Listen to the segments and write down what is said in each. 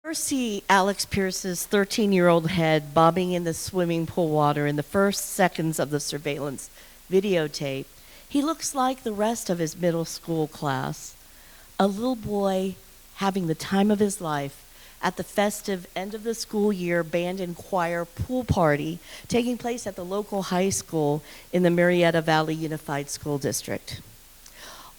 First see Alex Pierce's 13-year-old head bobbing in the swimming pool water in the first seconds of the surveillance videotape. He looks like the rest of his middle school class, a little boy having the time of his life at the festive end of the school year band and choir pool party taking place at the local high school in the Murrieta Valley Unified School District.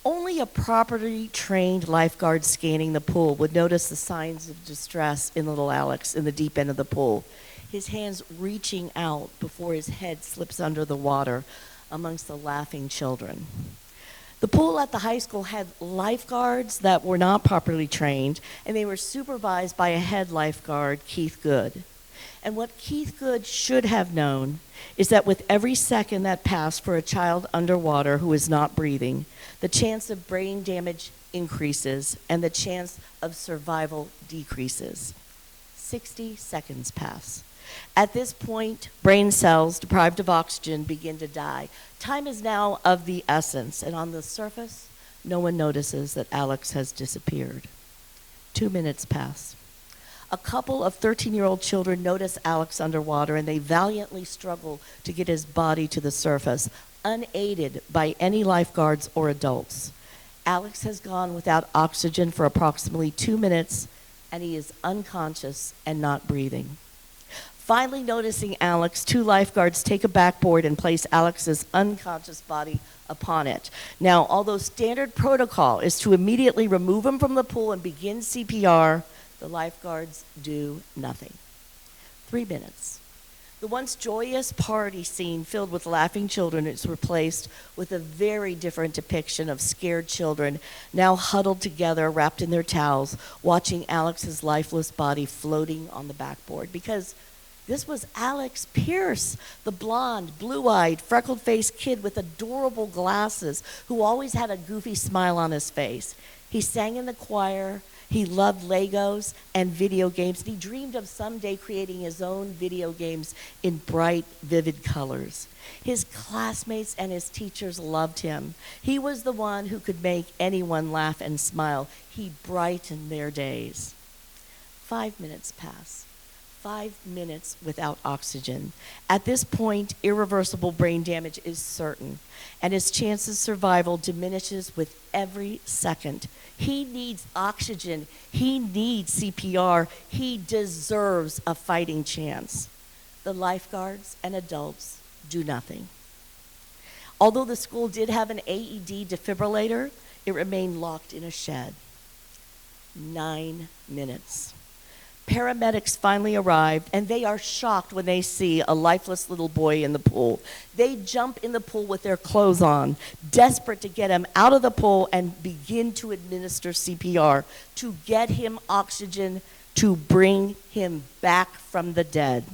Only a properly trained lifeguard scanning the pool would notice the signs of distress in little Alex in the deep end of the pool, his hands reaching out before his head slips under the water amongst the laughing children. The pool at the high school had lifeguards that were not properly trained, and they were supervised by a head lifeguard, Keith Good. And what Keith Good should have known is that with every second that passed for a child underwater who is not breathing, the chance of brain damage increases and the chance of survival decreases. 60 seconds pass. At this point, brain cells deprived of oxygen begin to die. Time is now of the essence, and on the surface, no one notices that Alex has disappeared. 2 minutes pass. A couple of 13-year-old children notice Alex underwater, and they valiantly struggle to get his body to the surface, unaided by any lifeguards or adults. Alex has gone without oxygen for approximately 2 minutes, and he is unconscious and not breathing. Finally noticing Alex, two lifeguards take a backboard and place Alex's unconscious body upon it. Now, although standard protocol is to immediately remove him from the pool and begin CPR, the lifeguards do nothing. 3 minutes. The once joyous party scene filled with laughing children is replaced with a very different depiction of scared children now huddled together, wrapped in their towels, watching Alex's lifeless body floating on the backboard. Because this was Alex Pierce, the blonde, blue-eyed, freckled-faced kid with adorable glasses who always had a goofy smile on his face. He sang in the choir. He loved Legos and video games, and he dreamed of someday creating his own video games in bright, vivid colors. His classmates and his teachers loved him. He was the one who could make anyone laugh and smile. He brightened their days. 5 minutes pass. 5 minutes without oxygen. At this point, irreversible brain damage is certain, and his chance of survival diminishes with every second. He needs oxygen. He needs CPR. He deserves a fighting chance. The lifeguards and adults do nothing. Although the school did have an AED defibrillator, it remained locked in a shed. 9 minutes. Paramedics finally arrived, and they are shocked when they see a lifeless little boy in the pool. They jump in the pool with their clothes on, desperate to get him out of the pool and begin to administer CPR, to get him oxygen, to bring him back from the dead.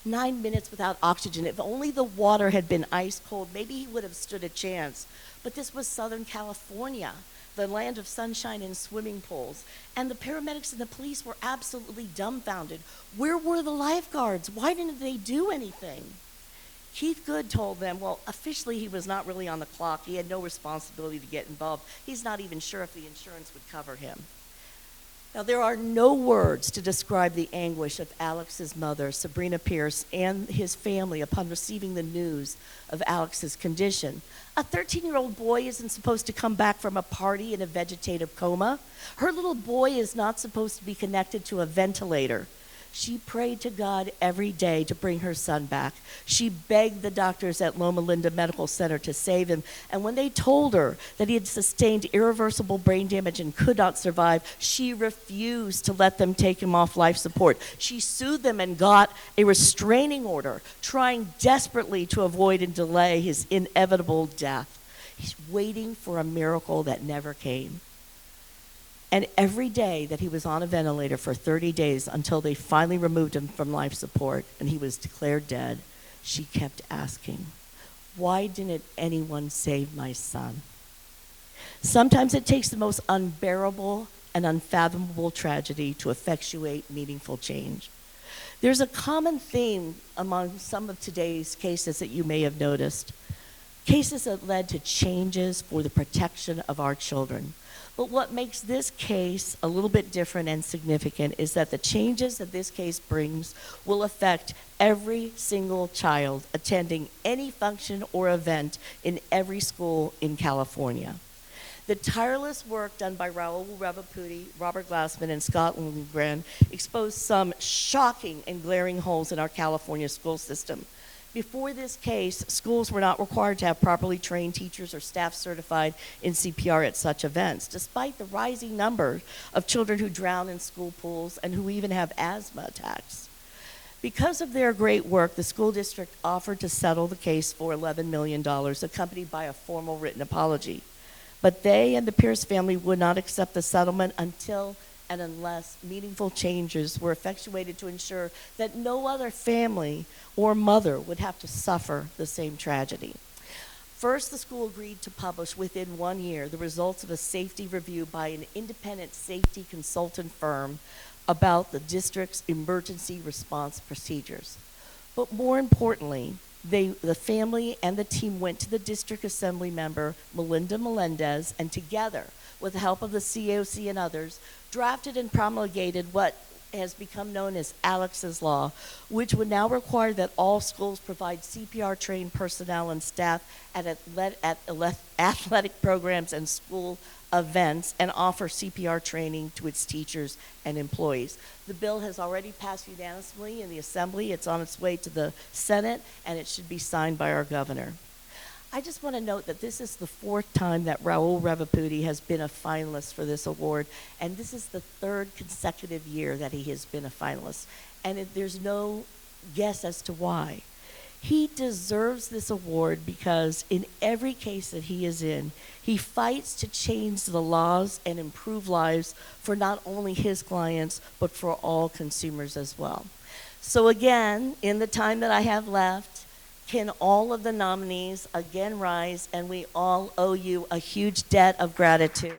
9 minutes without oxygen. If only the water had been ice cold, maybe he would have stood a chance. But this was Southern California, the land of sunshine and swimming pools. And the paramedics and the police were absolutely dumbfounded. Where were the lifeguards? Why didn't they do anything? Keith Good told them, well, officially he was not really on the clock. He had no responsibility to get involved. He's not even sure if the insurance would cover him. Now, there are no words to describe the anguish of Alex's mother, Sabrina Pierce, and his family upon receiving the news of Alex's condition. A 13-year-old boy isn't supposed to come back from a party in a vegetative coma. Her little boy is not supposed to be connected to a ventilator. She prayed to God every day to bring her son back. She begged the doctors at Loma Linda Medical Center to save him. And when they told her that he had sustained irreversible brain damage and could not survive, she refused to let them take him off life support. She sued them and got a restraining order, trying desperately to avoid and delay his inevitable death. He's waiting for a miracle that never came. And every day that he was on a ventilator for 30 days until they finally removed him from life support and he was declared dead, she kept asking, why didn't anyone save my son? Sometimes it takes the most unbearable and unfathomable tragedy to effectuate meaningful change. There's a common theme among some of today's cases that you may have noticed. Cases that led to changes for the protection of our children. But what makes this case a little bit different and significant is that the changes that this case brings will affect every single child attending any function or event in every school in California. The tireless work done by RAHUL, RAVIPUDI, Robert GLASSMAN, and Scott LILJEGREN exposed some shocking and glaring holes in our California school system. Before this case, schools were not required to have properly trained teachers or staff certified in CPR at such events, despite the rising number of children who drown in school pools and who even have asthma attacks. Because of their great work, the school district offered to settle the case for $11 million, accompanied by a formal written apology. But they and the Pierce family would not accept the settlement until and unless meaningful changes were effectuated to ensure that no other family or mother would have to suffer the same tragedy. First, the school agreed to publish within 1 year the results of a safety review by an independent safety consultant firm about the district's emergency response procedures. But more importantly, the family and the team went to the district assembly member, Melinda Melendez, and together, with the help of the COC and others, drafted and promulgated what has become known as Alex's Law, which would now require that all schools provide CPR-trained personnel and staff at athletic programs and school events and offer CPR training to its teachers and employees. The bill has already passed unanimously in the Assembly. It's on its way to the Senate, and it should be signed by our governor. I just want to note that this is the 4th time that RAHUL RAVIPUDI has been a finalist for this award, and this is the 3rd consecutive year that he has been a finalist. And there's no guess as to why. He deserves this award because in every case that he is in, he fights to change the laws and improve lives for not only his clients, but for all consumers as well. So again, in the time that I have left, can all of the nominees again rise, and we all owe you a huge debt of gratitude.